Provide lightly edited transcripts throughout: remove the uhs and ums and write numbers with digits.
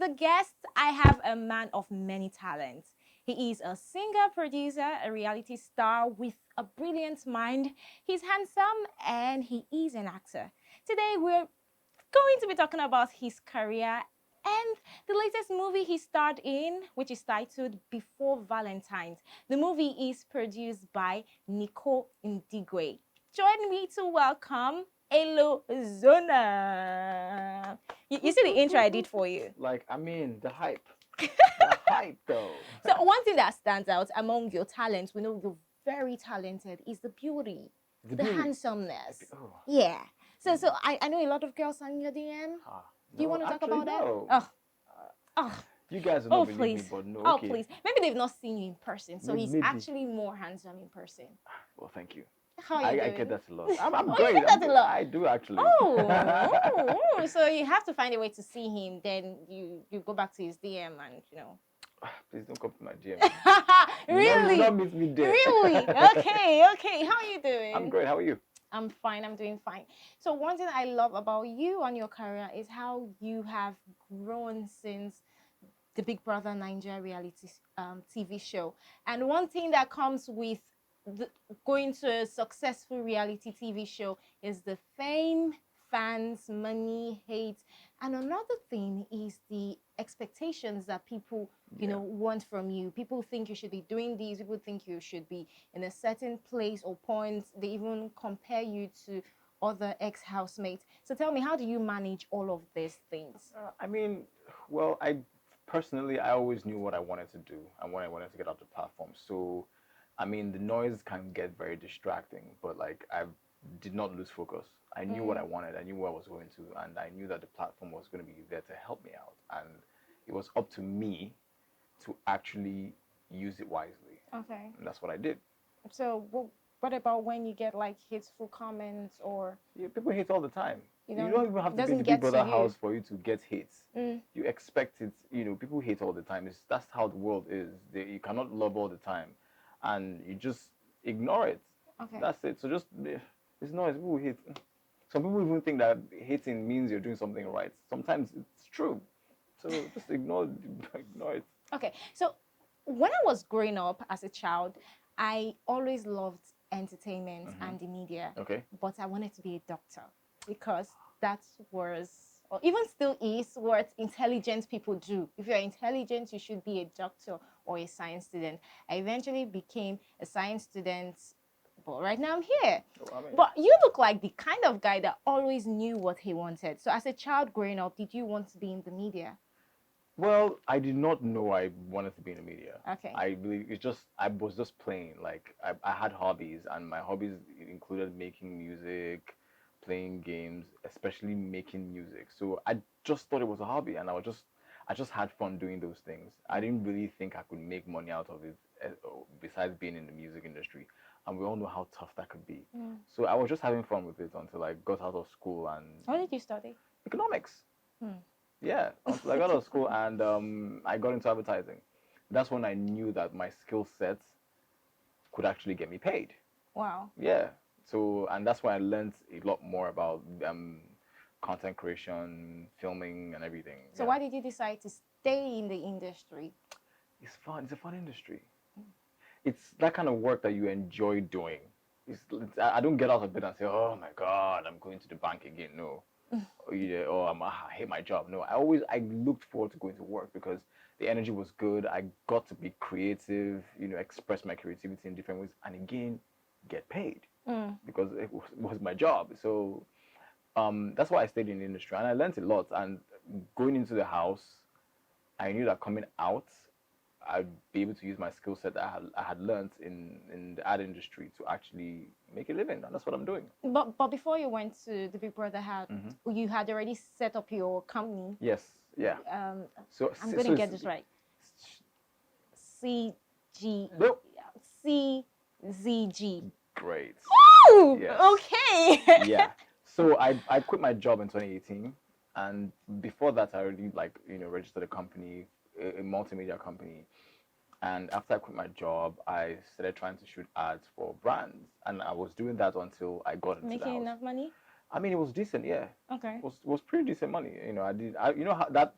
the guests, I have a man of many talents. He is a singer, producer, a reality star with a brilliant mind. He's handsome and he is an actor. Today, we're going to be talking about his career and the latest movie he starred in, which is titled Before Valentine's. The movie is produced by Nico Ndigwe. Join me to welcome Elozonam. You see the intro I did for you? Like, I mean, the hype. The hype, though. So one thing that stands out among your talents, we know you're very talented, is the beauty, the beauty. handsomeness. Oh. Yeah. So I know a lot of girls are in your DM. Do you want to talk about that? No. Oh. You guys will not believe me, but no. Oh, okay. please. Maybe they've not seen you in person, so he's Maybe. actually more handsome in person. Well, thank you. How are you doing? I get that a lot. I'm Oh, great. you get that a lot? I do actually. Oh, so you have to find a way to see him. Then you go back to his DM and Please don't come to my DM. Really? Not meet me there. Really? Okay. How are you doing? I'm great. How are you? I'm fine. I'm doing fine. So one thing I love about you and your career is how you have grown since the Big Brother Bbnaija reality TV show. And one thing that comes with going to a successful reality TV show is the fame, fans, money, hate. And another thing is the expectations that people, want from you. People think you should be doing these. People think you should be in a certain place or point. They even compare you to other ex-housemates. So tell me, how do you manage all of these things? Well, personally, I always knew what I wanted to do and what I wanted to get off the platform. So, the noise can get very distracting, but like I did not lose focus. I knew what I wanted. I knew where I was going to, and I knew that the platform was going to be there to help me out. And it was up to me to actually use it wisely. Okay. And that's what I did. So, what about when you get like hateful comments or? Yeah, people hate all the time. You don't even have to be in the get Big Brother to house for you to get hates. You expect it. People hate all the time. That's how the world is. You cannot love all the time, and you just ignore it. Okay. That's it. So just it's noise. People hate. Some people even think that hating means you're doing something right. Sometimes it's true. So just ignore it. Okay. So when I was growing up as a child, I always loved entertainment and the media. Okay. But I wanted to be a doctor because that was, or even still is, what intelligent people do. If you're intelligent, you should be a doctor or a science student. I eventually became a science student, but right now I'm here. But you look like the kind of guy that always knew what he wanted. So as a child growing up, did you want to be in the media? Well, I did not know I wanted to be in the media. Okay. I believe I was just playing. Like I had hobbies, and my hobbies included making music, playing games, especially making music. So I just thought it was a hobby, and I just had fun doing those things. I didn't really think I could make money out of it, besides being in the music industry. And we all know how tough that could be. So I was just having fun with it until I got out of school and. What did you study? Economics. Yeah, until I got out of school and I got into advertising. That's when I knew that my skill set could actually get me paid. Wow. Yeah. So, and that's when I learned a lot more about content creation, filming, and everything. So why did you decide to stay in the industry? It's fun. It's a fun industry. It's that kind of work that you enjoy doing. I don't get out of bed and say, "Oh my God, I'm going to the bank again." No. I hate my job. No, I looked forward to going to work because the energy was good. I got to be creative, express my creativity in different ways, and again, get paid because it was my job. So that's why I stayed in the industry, and I learned a lot. And going into the house, I knew that coming out, I'd be able to use my skill set that I had learned in the ad industry to actually make a living, and that's what I'm doing. But before you went to the Big Brother you had already set up your company. Yes, yeah. So I'm going to get this right. Nope. CZG. Great. Oh, yes. Okay. Yeah. So I quit my job in 2018, and before that I already registered a company, a multimedia company. And after I quit my job, I started trying to shoot ads for brands, and I was doing that until I got into the house. Making enough money? It was decent, yeah. Okay. It was pretty decent money. I did. How that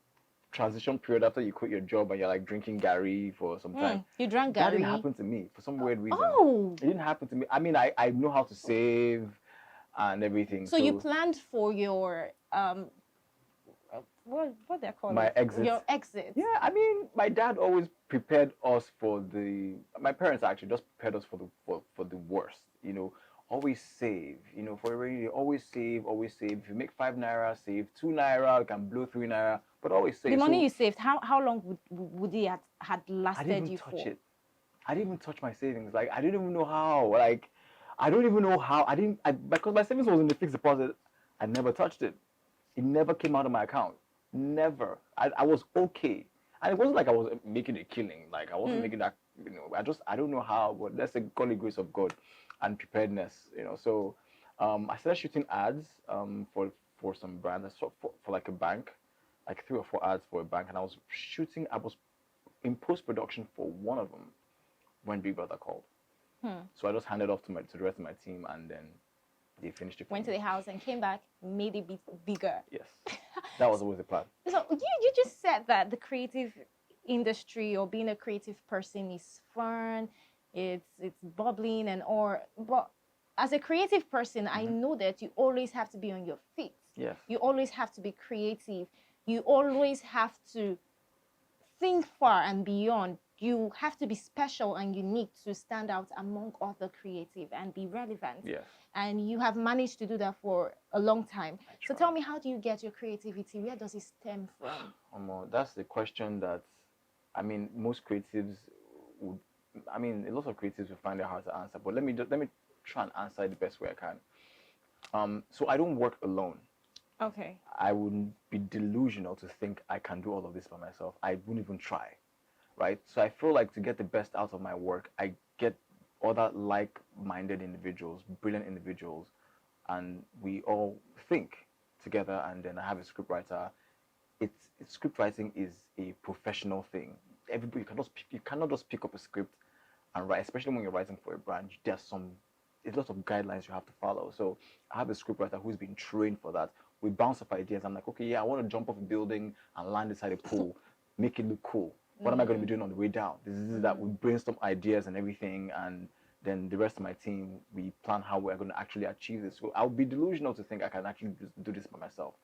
transition period after you quit your job and you're like drinking Gary for some time. You drank That didn't Gary. happen to me for some weird reason. Oh, It didn't happen to me. I mean, I know how to save and everything. so you planned for your what they're called my exit. your exit. Yeah, I mean, my dad always prepared us for the. My parents actually just prepared us for the worst. You know, always save. You know, for a rainy day, always save, always save. If you make 5 naira, save 2 naira. You can blow 3 naira, but always save. The money So you saved, how long would it had I lasted didn't you even touch for? it. I didn't even touch my savings. Like I didn't even know how. Like I don't even know how. I didn't. Because my savings was in the fixed deposit. I never touched it. It never came out of my account. Never. I was okay. And it wasn't like I was making a killing. Like I wasn't making that, you know, I don't know how, but that's the golly grace of God and preparedness, you know. So I started shooting ads for some brands. I saw for like a bank, like 3 or 4 ads for a bank, and I was in post-production for one of them when Big Brother called. So I just handed off to the rest of my team, and then they finished it for Went me. to the house and came back, made it bigger. Yes. That was always the plan. So you just said that the creative industry or being a creative person is fun, it's bubbling and all, but as a creative person, I know that you always have to be on your feet. Yes. You always have to be creative. You always have to think far and beyond. You have to be special and unique to stand out among other creative and be relevant. Yes. And you have managed to do that for a long time. So try. tell me, how do you get your creativity? Where does it stem from? That's the question that, I mean, most creatives would, I mean, a lot of creatives will find it hard to answer, but let me try and answer it the best way I can. So I don't work alone. Okay. I wouldn't be delusional to think I can do all of this by myself. I wouldn't even try, right? So I feel like to get the best out of my work, I get other like-minded individuals, brilliant individuals, and we all think together, and then I have a scriptwriter. Script writing is a professional thing. Everybody you cannot just pick up a script and write, especially when you're writing for a brand. There's lots of guidelines you have to follow. So I have a scriptwriter who's been trained for that. We bounce off ideas. I'm like, okay, yeah, I want to jump off a building and land inside a pool, make it look cool. What am I going to be doing on the way down? This is that. We brainstorm ideas and everything, and then the rest of my team, we plan how we're going to actually achieve this. So I'll be delusional to think I can actually do this by myself.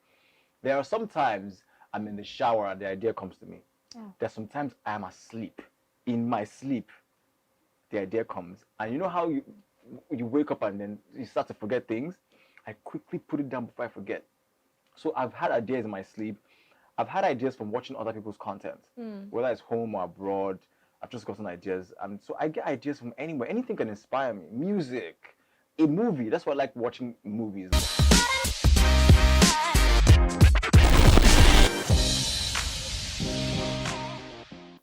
There are some times I'm in the shower and the idea comes to me. There's sometimes I'm asleep. In my sleep, the idea comes. And you know how you wake up and then you start to forget things? I quickly put it down before I forget. So I've had ideas in my sleep. I've had ideas from watching other people's content, whether it's home or abroad. I've just gotten ideas. So I get ideas from anywhere. Anything can inspire me. Music, a movie. That's why I like watching movies.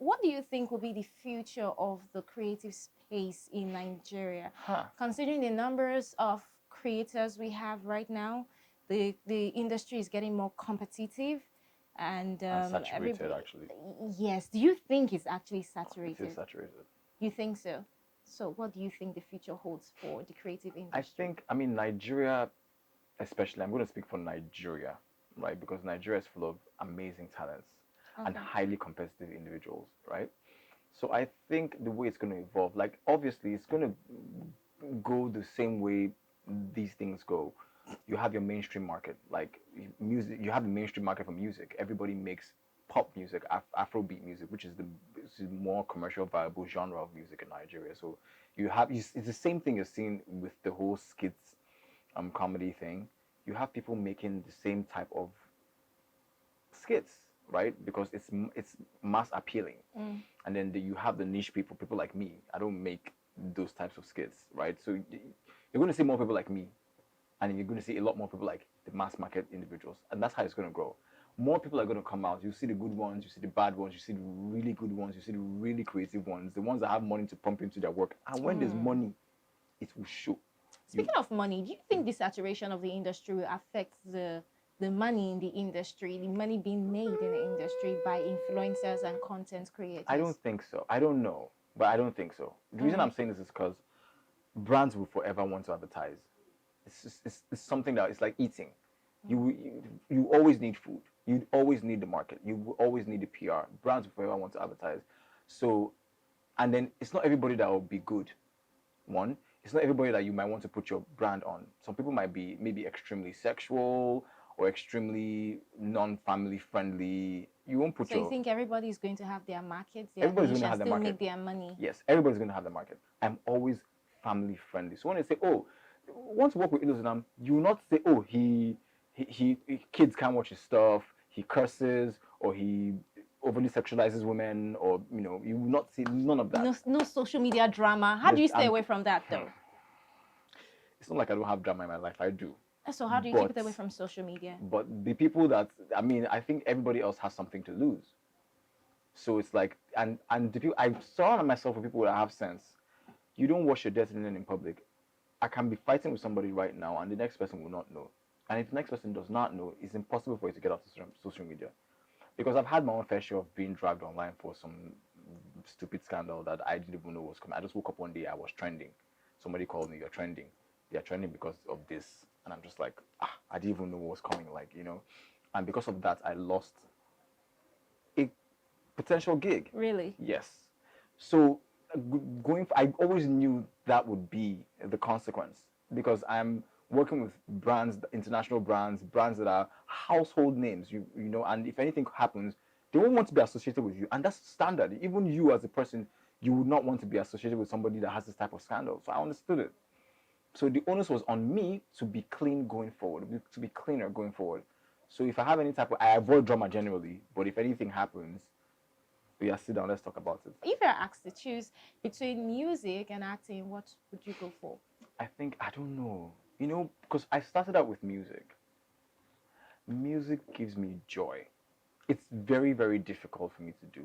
What do you think will be the future of the creative space in Nigeria? Considering the numbers of creators we have right now, the industry is getting more competitive, and saturated, actually. Yes. Do you think it's actually saturated? It is saturated. You think so? So what do you think the future holds for the creative industry? I mean, Nigeria, especially, I'm going to speak for Nigeria, right? Because Nigeria is full of amazing talents and highly competitive individuals, right? So I think the way it's going to evolve, like obviously it's going to go the same way these things go. You have your mainstream market, like music. You have the mainstream market for music. Everybody makes pop music, Afrobeat music, which is the more commercial viable genre of music in Nigeria. So it's the same thing you're seeing with the whole skits, comedy thing. You have people making the same type of skits, right? Because it's mass appealing. And then you have the niche people like me. I don't make those types of skits, right? So you're going to see more people like me, and you're going to see a lot more people like the mass market individuals, and that's how it's going to grow. More people are going to come out. You see the good ones, you see the bad ones, you see the really good ones, you see the really creative ones, the ones that have money to pump into their work. And when there's money, it will show. Speaking of money, do you think the saturation of the industry will affect the money in the industry, the money being made in the industry by influencers and content creators? I don't think so. I don't know, but I don't think so. The reason I'm saying this is because brands will forever want to advertise. It's something that it's like eating. You always need food. You always need the market. You will always need the PR. Brands will forever want to advertise. So, and then it's not everybody that will be good. One, it's not everybody that you might want to put your brand on. Some people might be maybe extremely sexual or extremely non-family friendly. You won't put So your... you think everybody is going to have their markets, their Everybody's niche, going to and have their still market. make their money? Yes, everybody's going to have the market. I'm always family friendly. So when they say, oh, want to work with Elozonam, you will not say, oh, he kids can't watch his stuff, he curses, or he overly sexualizes women, or you will not see none of that. No social media drama. How do you stay away from that though? It's not like I don't have drama in my life. I do. So how do you keep it away from social media? But the people that, I think everybody else has something to lose. So it's like, and the people, I surround myself with people that have sense. You don't wash your dirty linen in public. I can be fighting with somebody right now, and the next person will not know. And if the next person does not know, it's impossible for you to get off social media. Because I've had my own fair share of being dragged online for some stupid scandal that I didn't even know was coming. I just woke up one day, I was trending. Somebody called me, you're trending. They're trending because of this. And I'm just like, I didn't even know what was coming, And because of that, I lost a potential gig. Really? Yes. So I always knew that would be the consequence, because I'm working with brands, international brands that are household names, and if anything happens, they won't want to be associated with you. And that's standard. Even you as a person, you would not want to be associated with somebody that has this type of scandal. So I understood it. So the onus was on me to be clean going forward, to be cleaner going forward. So if I have any type of, I avoid drama generally, but if anything happens, yeah, sit down, let's talk about it. If you're asked to choose between music and acting, what would you go for? I don't know. Because I started out with music. Music gives me joy. It's very, very difficult for me to do.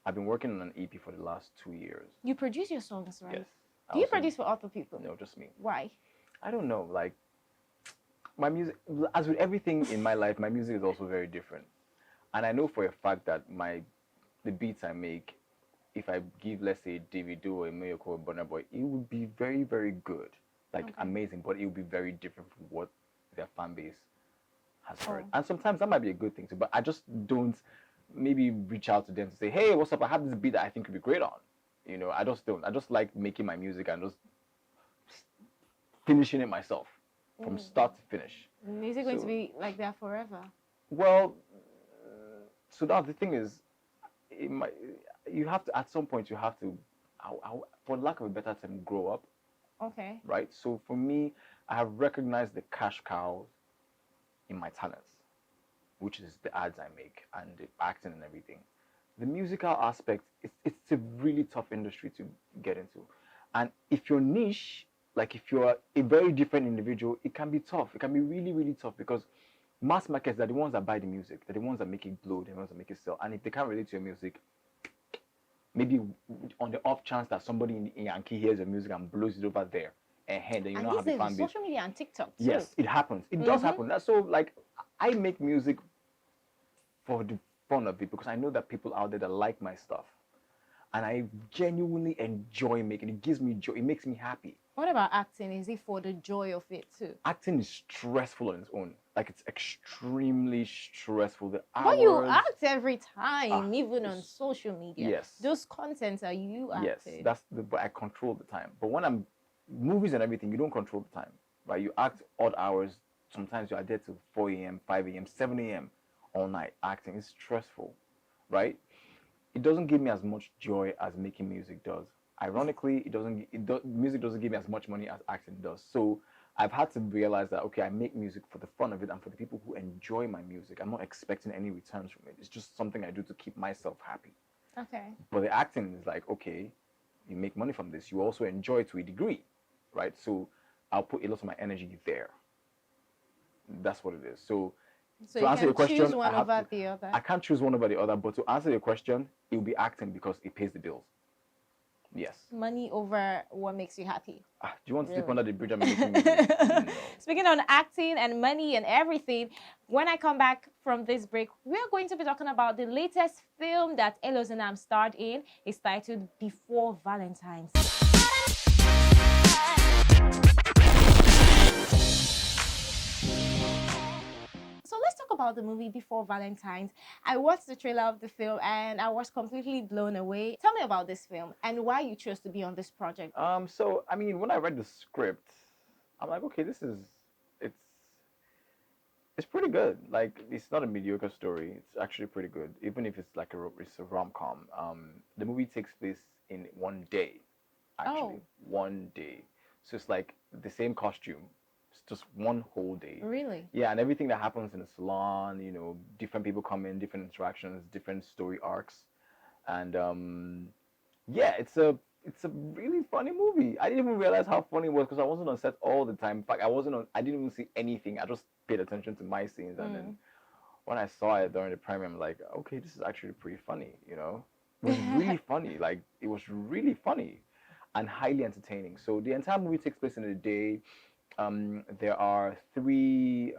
I've been working on an EP for the last 2 years. You produce your songs, right? Yes. Do you produce for other people? No, just me. Why? I don't know. Like, my music, as with everything in my life, my music is also very different. And I know for a fact that the beats I make, if I give, let's say, Davido or Mayoko or Burna Boy, it would be very, very good. Like, amazing, but it would be very different from what their fan base has heard. And sometimes that might be a good thing too, but I just don't maybe reach out to them to say, hey, what's up? I have this beat that I think could be great on. I just don't. I just like making my music and just finishing it myself from start to finish. Is it going to be like that forever? Well, so now the thing is, you have to, at some point, you have to, for lack of a better term, grow up. Okay. Right? So for me, I have recognized the cash cows in my talents, which is the ads I make and the acting and everything. The musical aspect, it's a really tough industry to get into. And if you're niche, like if you're a very different individual, it can be tough. It can be really, really tough, because mass markets are the ones that buy the music. They're the ones that make it blow, they're the ones that make it sell. And if they can't relate to your music, maybe on the off chance that somebody in Yankee hears your music and blows it over there, and then you not have a fan base. Social media and TikTok too. Yes, it happens. It does happen. That's so, like, I make music for the fun of it, because I know that people out there that like my stuff, and I genuinely enjoy making it. It gives me joy. It makes me happy. What about acting? Is it for the joy of it too? Acting is stressful on its own. Like, it's extremely stressful. The hours, but you act every time, even on social media. Yes. Those contents are you acting. Yes, but I control the time. But when I'm movies and everything, you don't control the time, right? You act odd hours. Sometimes you are there till 4 a.m., 5 a.m., 7 a.m. all night acting. It's stressful, right? It doesn't give me as much joy as making music does. Ironically, music doesn't give me as much money as acting does. So I've had to realize that, okay, I make music for the fun of it and for the people who enjoy my music. I'm not expecting any returns from it. It's just something I do to keep myself happy. Okay. But the acting is like, okay, you make money from this. You also enjoy it to a degree, right? So I'll put a lot of my energy there. That's what it is. So to answer your question, choose one over the other. I can't choose one over the other, but to answer your question, it will be acting because it pays the bills. Yes. Money over what makes you happy. Do you want to sleep under the bridge I'm making music? No. Speaking on acting and money and everything, when I come back from this break, we're going to be talking about the latest film that Elozonam starred in. It's titled Before Valentine. So let's talk about about the movie before Valentine's. I watched the trailer of the film and I was completely blown away. Tell me about this film and why you chose to be on this project. So I mean, when I read the script, I'm like, okay, it's it's pretty good. Like, it's not a mediocre story. It's actually pretty good, even if it's like it's a rom-com. The movie takes place in one day, actually, Oh, one day. So it's like the same costume. It's just one whole day. really? Yeah, and everything that happens in the salon, different people come in, different interactions, different story arcs, and yeah, it's a really funny movie. I didn't even realize how funny it was because I wasn't on set all the time. In fact, I didn't even see anything. I just paid attention to my scenes, and then when I saw it during the premiere, I'm like, okay, this is actually pretty funny. It was really funny. Like, it was really funny and highly entertaining. So the entire movie takes place in a day. There are three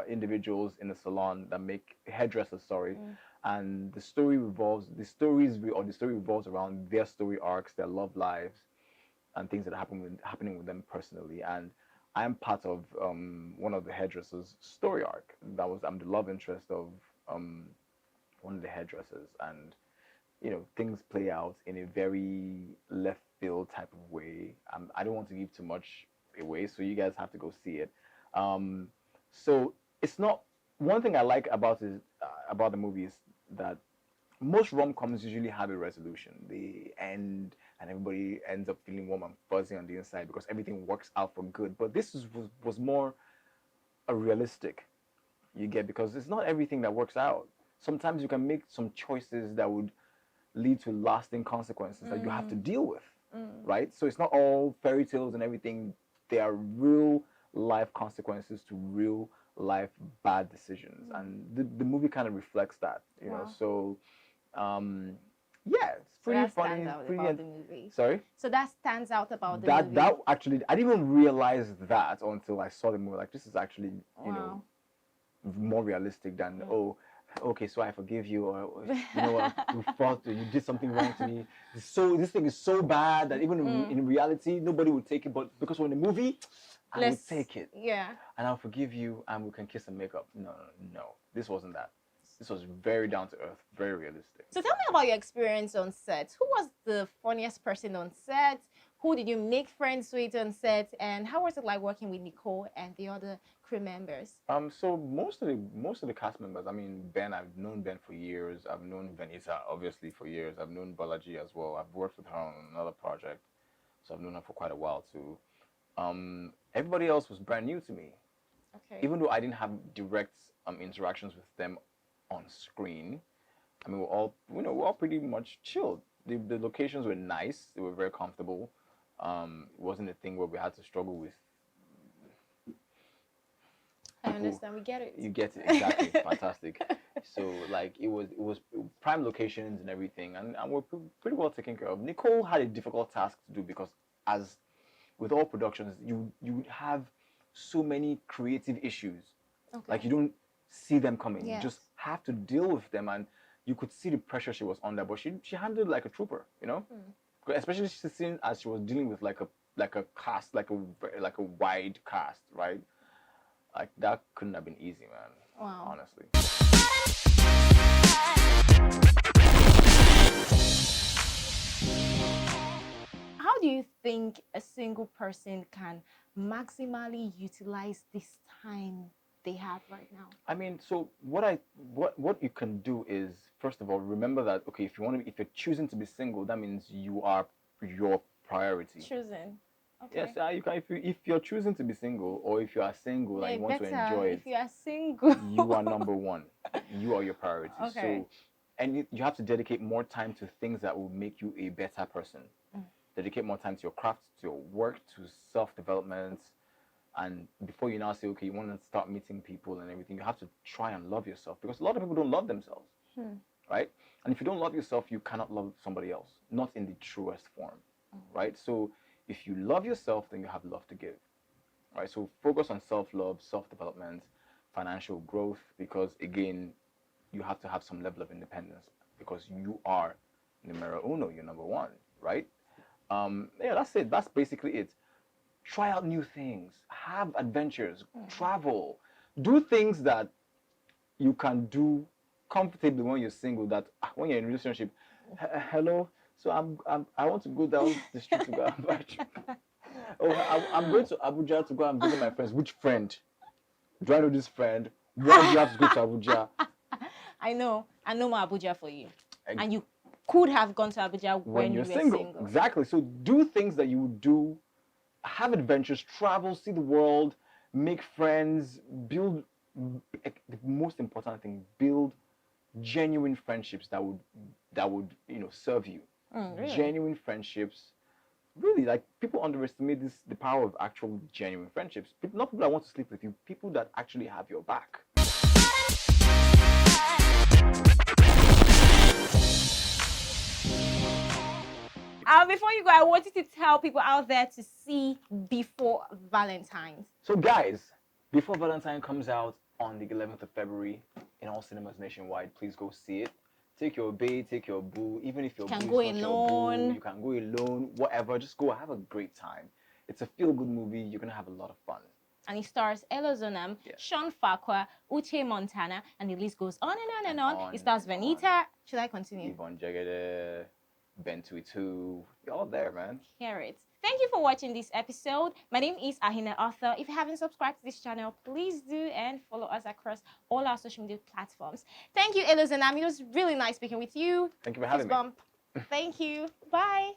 individuals in the salon that make hairdressers, sorry, and the story revolves around their story arcs, their love lives, and things that are happening with them personally. And I am part of one of the hairdressers' story arc. I'm the love interest of one of the hairdressers, and things play out in a very left field type of way. I don't want to give too much away, so you guys have to go see it. So it's not one thing I like about about the movie is that most rom-coms usually have a resolution. They end and everybody ends up feeling warm and fuzzy on the inside because everything works out for good. But this was more a realistic, you get, because it's not everything that works out. Sometimes you can make some choices that would lead to lasting consequences that you have to deal with, right? So it's not all fairy tales and everything. There are real life consequences to real life bad decisions, and the movie kind of reflects that, Wow. So yeah, it's So pretty that funny. stands out Pretty about the movie. Sorry? So that stands out about the That movie. that actually, I didn't even realize that until I saw the movie. Like, this is actually, Wow. more realistic than, oh, okay, so I forgive you, or you know what, you did something wrong to me. This thing is so bad that even in reality nobody would take it, but because we're in the movie, I would take it. Yeah. And I'll forgive you, and we can kiss and make up. No, this wasn't that. This was very down to earth, very realistic. So tell me about your experience on set. Who was the funniest person on set? Who did you make friends with on set? And how was it like working with Nicole and the other crew members? So most of the cast members, I mean, I've known Ben for years. I've known Bbnaija obviously for years. I've known Balaji as well. I've worked with her on another project, so I've known her for quite a while too. Everybody else was brand new to me. Okay. Even though I didn't have direct interactions with them on screen, I mean, we're all pretty much chilled. The locations were nice. They were very comfortable. It wasn't a thing where we had to struggle with. I understand. We get it. You get it, exactly. Fantastic. So like it was prime locations and everything, and we're pretty well taken care of. Nicole had a difficult task to do because, as with all productions, you would have so many creative issues. Okay. Like, you don't see them coming. Yes. You just have to deal with them, and you could see the pressure she was under. But she handled it like a trooper, Especially seeing as she was dealing with like a cast, like a wide cast, right? Like, that couldn't have been easy, man. Wow. Honestly. How do you think a single person can maximally utilize this time they have right now? I mean, so what you can do is, first of all, remember that, okay, if you're choosing to be single, that means you are your priority. Choosing. Okay. Yes, you can. If you're choosing to be single, or if you are single and you want to enjoy it, if you are single, you are number one. You are your priority. Okay. So, and you have to dedicate more time to things that will make you a better person. Dedicate more time to your craft, to your work, to self-development. And before you now say, okay, you want to start meeting people and everything, you have to try and love yourself, because a lot of people don't love themselves, right? And if you don't love yourself, you cannot love somebody else, not in the truest form, right? So if you love yourself, then you have love to give, right? So focus on self-love, self-development, financial growth, because again, you have to have some level of independence, because you are numero uno, you're number one, right? Yeah, that's it. That's basically it. Try out new things, have adventures, travel, Do things that you can do comfortably when you're single. That when you're in a relationship, hello. So I want to go down the street to go and buy. Oh, I'm going to Abuja to go and visit my friends. Which friend? Do I know this friend? Why do you have to go to Abuja? I know more Abuja for you. Ex- And you could have gone to Abuja when you you're were single. Exactly. So do things that you would do, have adventures, travel, see the world, make friends, build the most important thing, build genuine friendships that would serve you. Really? Genuine friendships. Really, like people underestimate the power of actual genuine friendships. Not people that want to sleep with you, people that actually have your back. Before you go, I wanted to tell people out there to see Before Valentine's. So guys, Before Valentine comes out on the 11th of February in all cinemas nationwide, please go see it. Take your babe, take your boo, even if your boo is not your boo, you can go alone, whatever, just go have a great time. It's a feel-good movie, you're gonna have a lot of fun. And it stars Elozonam, Sean Farquhar, Uche Montana, and the list goes on and on and on. It stars Bbnaija. Should I continue? Yvonne Jegede, Ben Tuitu, you're all there, man. Hear it. Thank you for watching this episode. My name is Ahina Arthur. If you haven't subscribed to this channel, please do and follow us across all our social media platforms. Thank you, Elozonam. It was really nice speaking with you. Thank you for having me. Thank you. Bye.